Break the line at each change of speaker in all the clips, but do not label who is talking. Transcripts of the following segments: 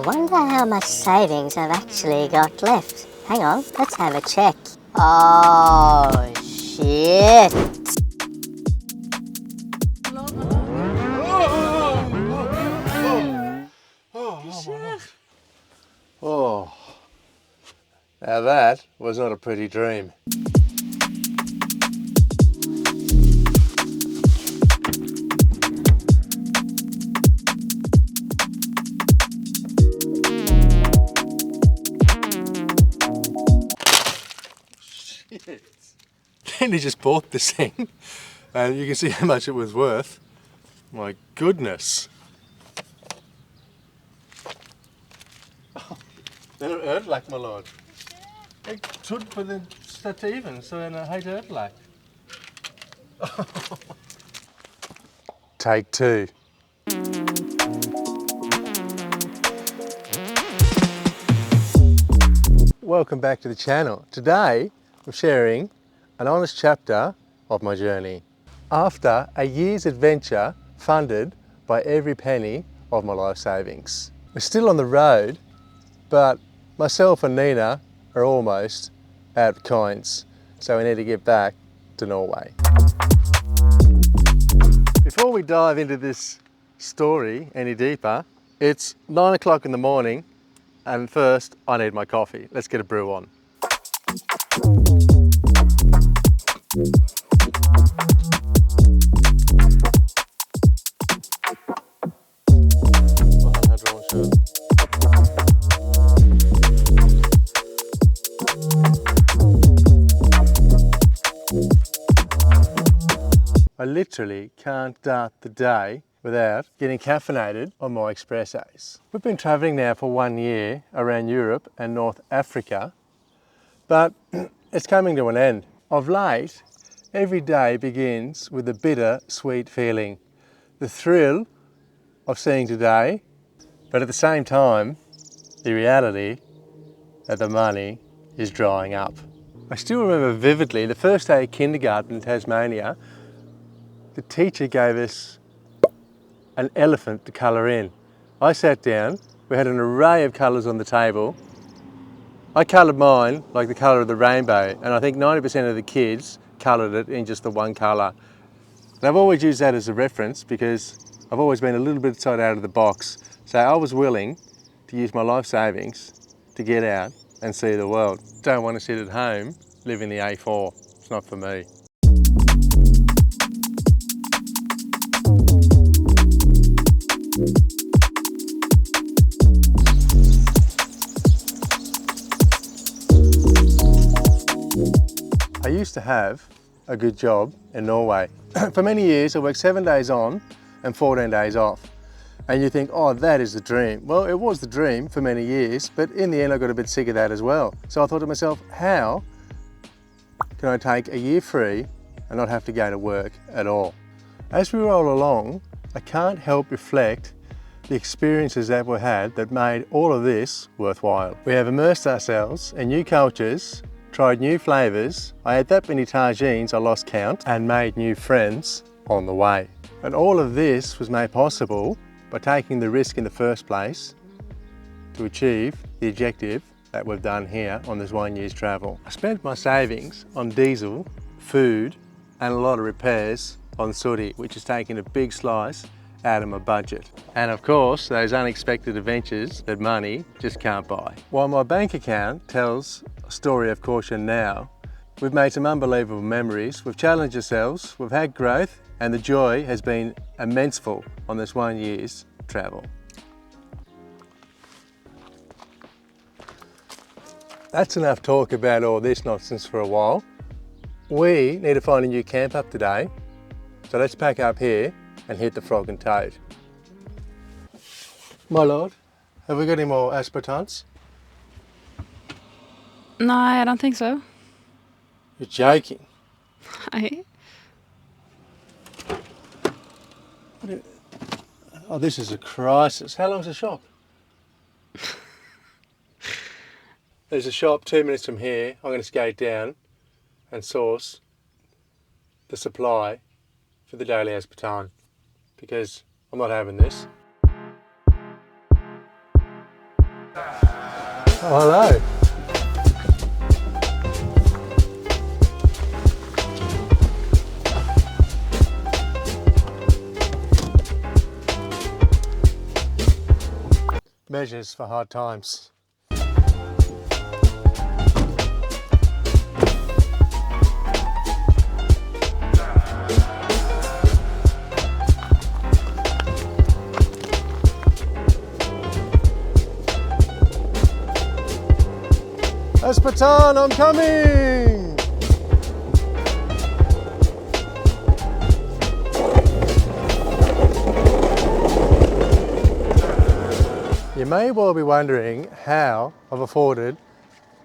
wonder how much savings I've actually got left. Hang on, let's have a check. Oh, shit.
Oh, now that was not a pretty dream. Shit. Then he just bought this thing, and you can see how much it was worth. My goodness. Den er ødelagt, my lord. Jeg tog på den stativen, så den er helt ødelagt. Take two. Welcome back to the channel. Today I'm sharing an honest chapter of my journey. After a year's adventure funded by every penny of my life savings. We're still on the road, but myself and Nina are almost out of coins, so we need to get back to Norway. Before we dive into this story any deeper, it's 9 o'clock in the morning, and first I need my coffee. Let's get a brew on. I literally can't start the day without getting caffeinated on my espressos. We've been travelling now for 1 year around Europe and North Africa, but it's coming to an end. Of late, every day begins with a bitter-sweet feeling. The thrill of seeing today, but at the same time, the reality that the money is drying up. I still remember vividly the first day of kindergarten in Tasmania. The teacher gave us an elephant to colour in. I sat down, we had an array of colours on the table. I coloured mine like the colour of the rainbow, and I think 90% of the kids coloured it in just the one colour. And I've always used that as a reference because I've always been a little bit out of the box. So I was willing to use my life savings to get out and see the world. Don't want to sit at home living the A4. It's not for me. I used to have a good job in Norway. For many years I worked 7 days on and 14 days off. And you think, oh, that is the dream. Well, it was the dream for many years, but in the end I got a bit sick of that as well. So I thought to myself, how can I take a year free and not have to go to work at all? As we roll along, I can't help reflect the experiences that we had that made all of this worthwhile. We have immersed ourselves in new cultures, tried new flavours, I ate that many tagines I lost count, and made new friends on the way. And all of this was made possible by taking the risk in the first place to achieve the objective that we've done here on this 1 year's travel. I spent my savings on diesel, food, and a lot of repairs on Suri, which has taken a big slice out of my budget. And of course, those unexpected adventures that money just can't buy. While my bank account tells a story of caution now, we've made some unbelievable memories, we've challenged ourselves, we've had growth, and the joy has been immenseful on this 1 year's travel. That's enough talk about all this nonsense for a while. We need to find a new camp up today, so let's pack up here and hit the Frog and Toad. My lord, have we got any more aspartans?
No, I don't think so.
You're joking. Oh, this is a crisis. How long's the shop? There's a shop 2 minutes from here. I'm going to skate down and source the supply for the daily aspartame because I'm not having this. hello. Measures for hard times. Espatan, I'm coming! You may well be wondering how I've afforded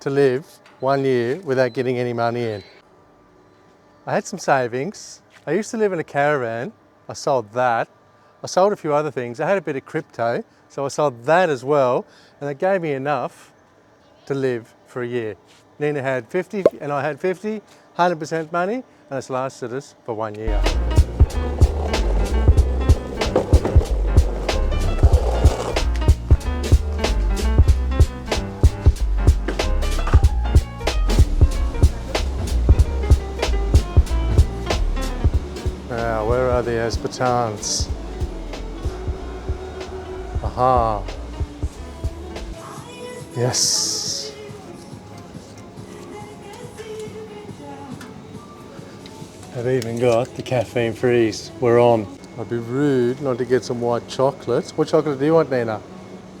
to live 1 year without getting any money in. I had some savings. I used to live in a caravan. I sold that. I sold a few other things. I had a bit of crypto, so I sold that as well, and it gave me enough to live for a year. Nina had 50 and I had 50, 100% money, and it's lasted us for 1 year. Now, where are the Espatans? Aha. Yes. I've even got the caffeine freeze. We're on. I'd be rude not to get some white chocolate. What chocolate do you want, Nina?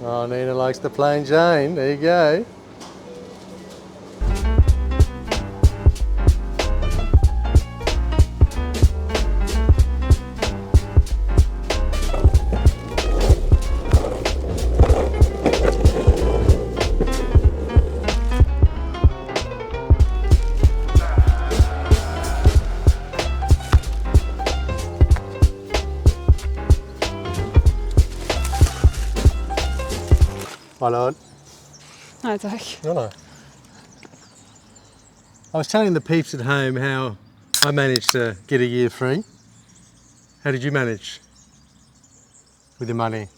Oh, Nina likes the plain Jane. There you go. My lord.
Nej tack.
No. I was telling the peeps at home how I managed to get a year free. How did you manage with your money?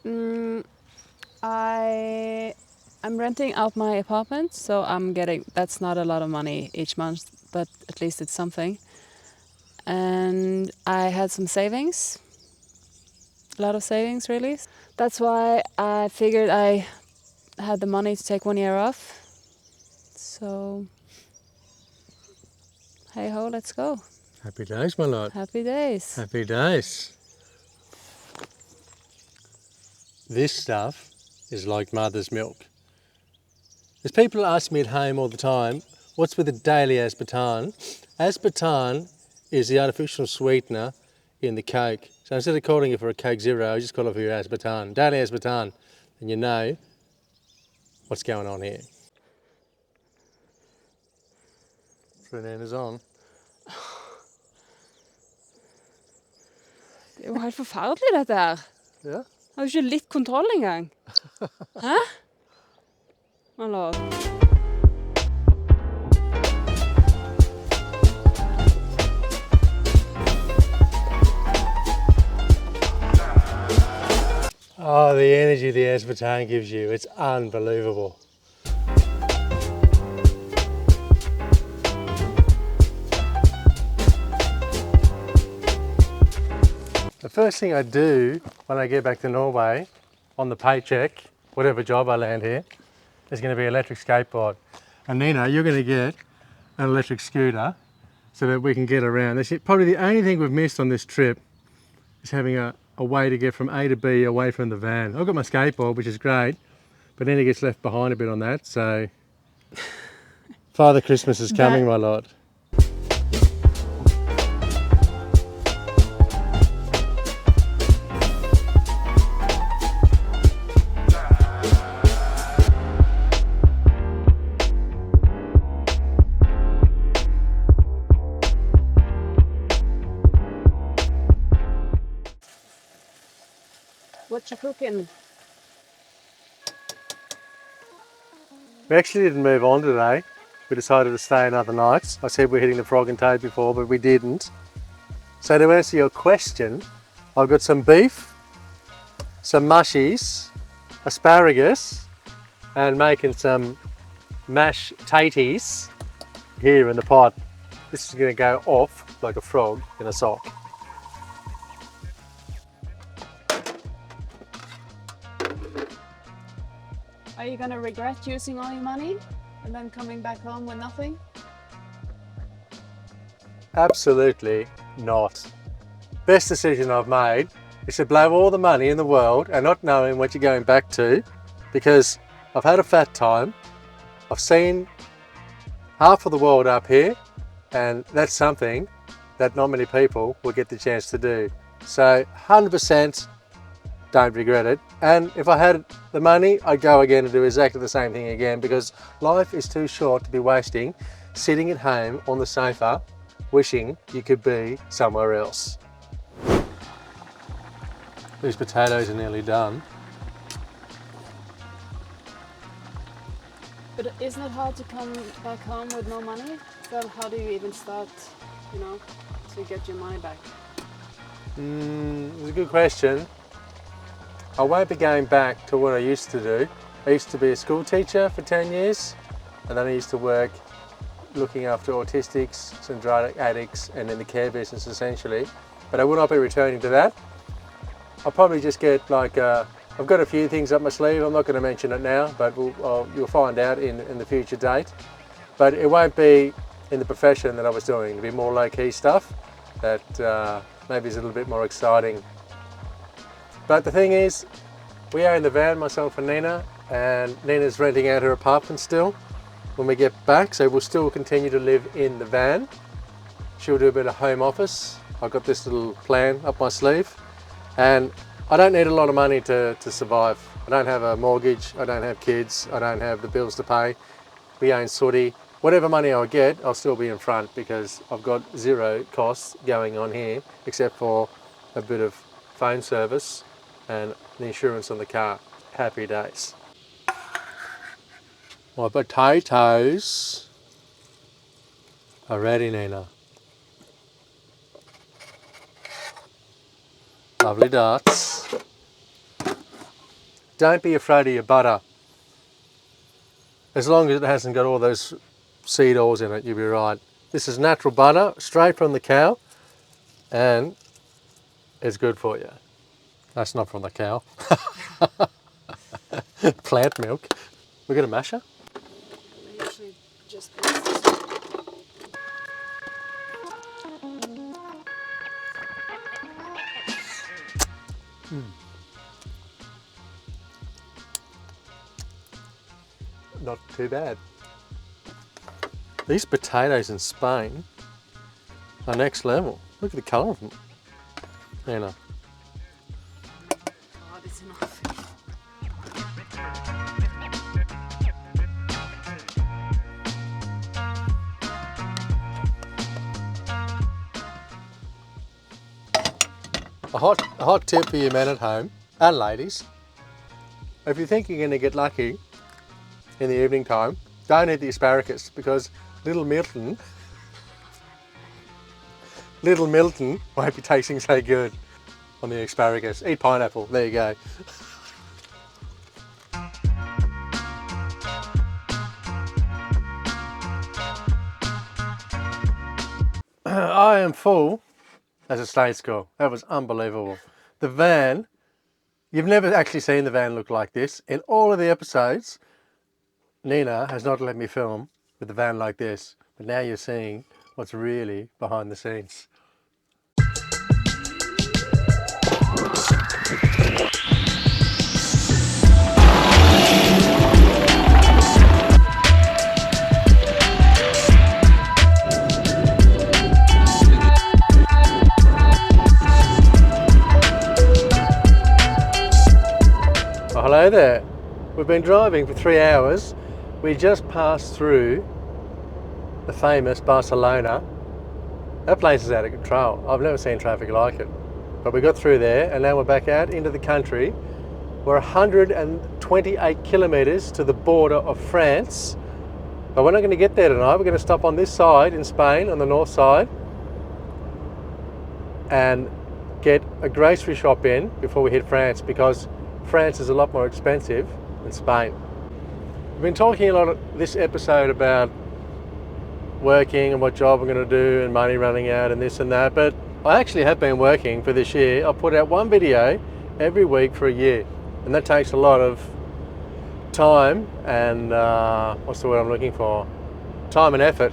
I'm renting out my apartment, so that's not a lot of money each month, but at least it's something. And I had some savings, a lot of savings really. That's why I figured I had the money to take 1 year off. So, hey ho, let's go.
Happy days, my lord.
Happy days.
Happy days. This stuff is like mother's milk. There's people ask me at home all the time, what's with the daily aspartame? Aspartame is the artificial sweetener in the Coke. So instead of calling it for a Coke Zero, I just call it for your aspartame. Daily aspartame. And you know what's going on here. Fernanda's on.
Det er jo helt forferdelig dette her.
Ja.
Jeg har jo ikke litt kontroll engang. Hæ? My lord.
Oh, the energy the aspartame gives you, it's unbelievable. The first thing I do when I get back to Norway, on the paycheck, whatever job I land here, is going to be electric skateboard. And Nina, you're going to get an electric scooter so that we can get around. That's probably the only thing we've missed on this trip is having a way to get from A to B away from the van. I've got my skateboard, which is great, but Nina gets left behind a bit on that, so Father Christmas is coming, my lord.
What you cooking?
We actually didn't move on today. We decided to stay another night. I said we're hitting the Frog and Toad before, but we didn't. So to answer your question, I've got some beef, some mushies, asparagus, and making some mashed taties here in the pot. This is going to go off like a frog in a sock.
Are you gonna regret using all your money and then coming back home with nothing?
Absolutely not. Best decision I've made is to blow all the money in the world and not knowing what you're going back to, because I've had a fat time. I've seen half of the world up here, and that's something that not many people will get the chance to do. So 100% don't regret it. And if I had the money, I'd go again and do exactly the same thing again, because life is too short to be wasting sitting at home on the sofa wishing you could be somewhere else. These potatoes are nearly done.
But isn't it hard to come back home with no money? So how do you even start, to get your money back?
It's a good question. I won't be going back to what I used to do. I used to be a school teacher for 10 years, and then I used to work looking after autistics and drug addicts and in the care business essentially. But I will not be returning to that. I'll probably just get I've got a few things up my sleeve. I'm not going to mention it now, but you'll find out in the future date. But it won't be in the profession that I was doing. It'll be more low-key stuff that maybe is a little bit more exciting. But the thing is, we are in the van, myself and Nina's renting out her apartment still when we get back, so we'll still continue to live in the van. She'll do a bit of home office. I've got this little plan up my sleeve, and I don't need a lot of money to survive. I don't have a mortgage, I don't have kids, I don't have the bills to pay. We own Sooty. Whatever money I get, I'll still be in front because I've got zero costs going on here except for a bit of phone service and the insurance on the car. Happy days. My potatoes are ready, Nina. Lovely darts. Don't be afraid of your butter. As long as it hasn't got all those seed oils in it, you'll be right. This is natural butter, straight from the cow, and it's good for you. That's not from the cow. Plant milk. We got a masher?
I usually just
Not too bad. These potatoes in Spain are next level. Look at the colour of them. Nina.
God, it's enough.
A hot tip for you men at home, and ladies. If you think you're going to get lucky in the evening time, don't eat the asparagus, because little Milton won't be tasting so good on the asparagus. Eat pineapple, there you go. I am full as a state school. That was unbelievable. The van, you've never actually seen the van look like this. In all of the episodes, Nina has not let me film with the van like this, but now you're seeing what's really behind the scenes. Oh, hello there. We've been driving for 3 hours. We just passed through the famous Barcelona. That place is out of control. I've never seen traffic like it. But we got through there, and now we're back out into the country. We're 128 kilometres to the border of France. But we're not going to get there tonight. We're going to stop on this side in Spain, on the north side, and get a grocery shop in before we hit France, because France is a lot more expensive than Spain. been talking a lot this episode about working and what job I'm going to do and money running out and this and that, but I actually have been working for this year. I put out one video every week for a year, and that takes a lot of time and what's the word I'm looking for? Time and effort.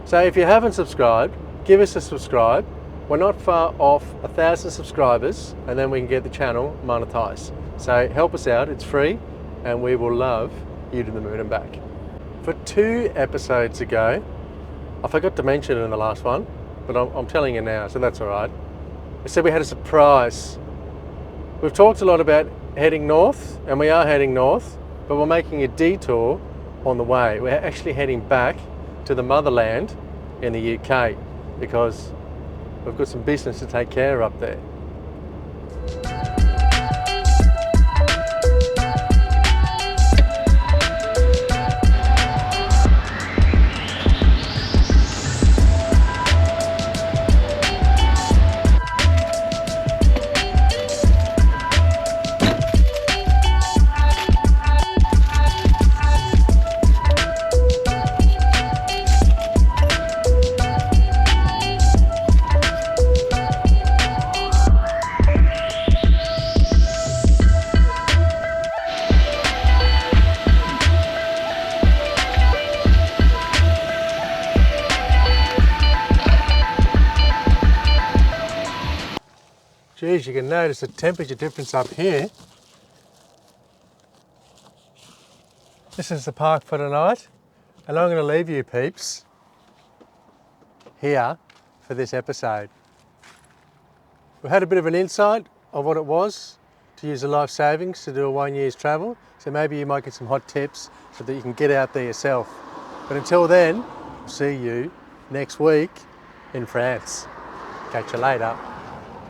So if you haven't subscribed, give us a subscribe. We're not far off 1,000 subscribers, and then we can get the channel monetized. So help us out, it's free, and we will love you to the moon and back. For 2 episodes ago, I forgot to mention it in the last one, but I'm telling you now, so that's all right. I said we had a surprise. We've talked a lot about heading north, and we are heading north, but we're making a detour on the way. We're actually heading back to the motherland in the UK because we've got some business to take care of up there. Geez, you can notice the temperature difference up here. This is the park for tonight, and I'm going to leave you peeps here for this episode. We've had a bit of an insight of what it was to use the life savings to do a 1 year's travel, so maybe you might get some hot tips so that you can get out there yourself. But until then, see you next week in France. Catch you later.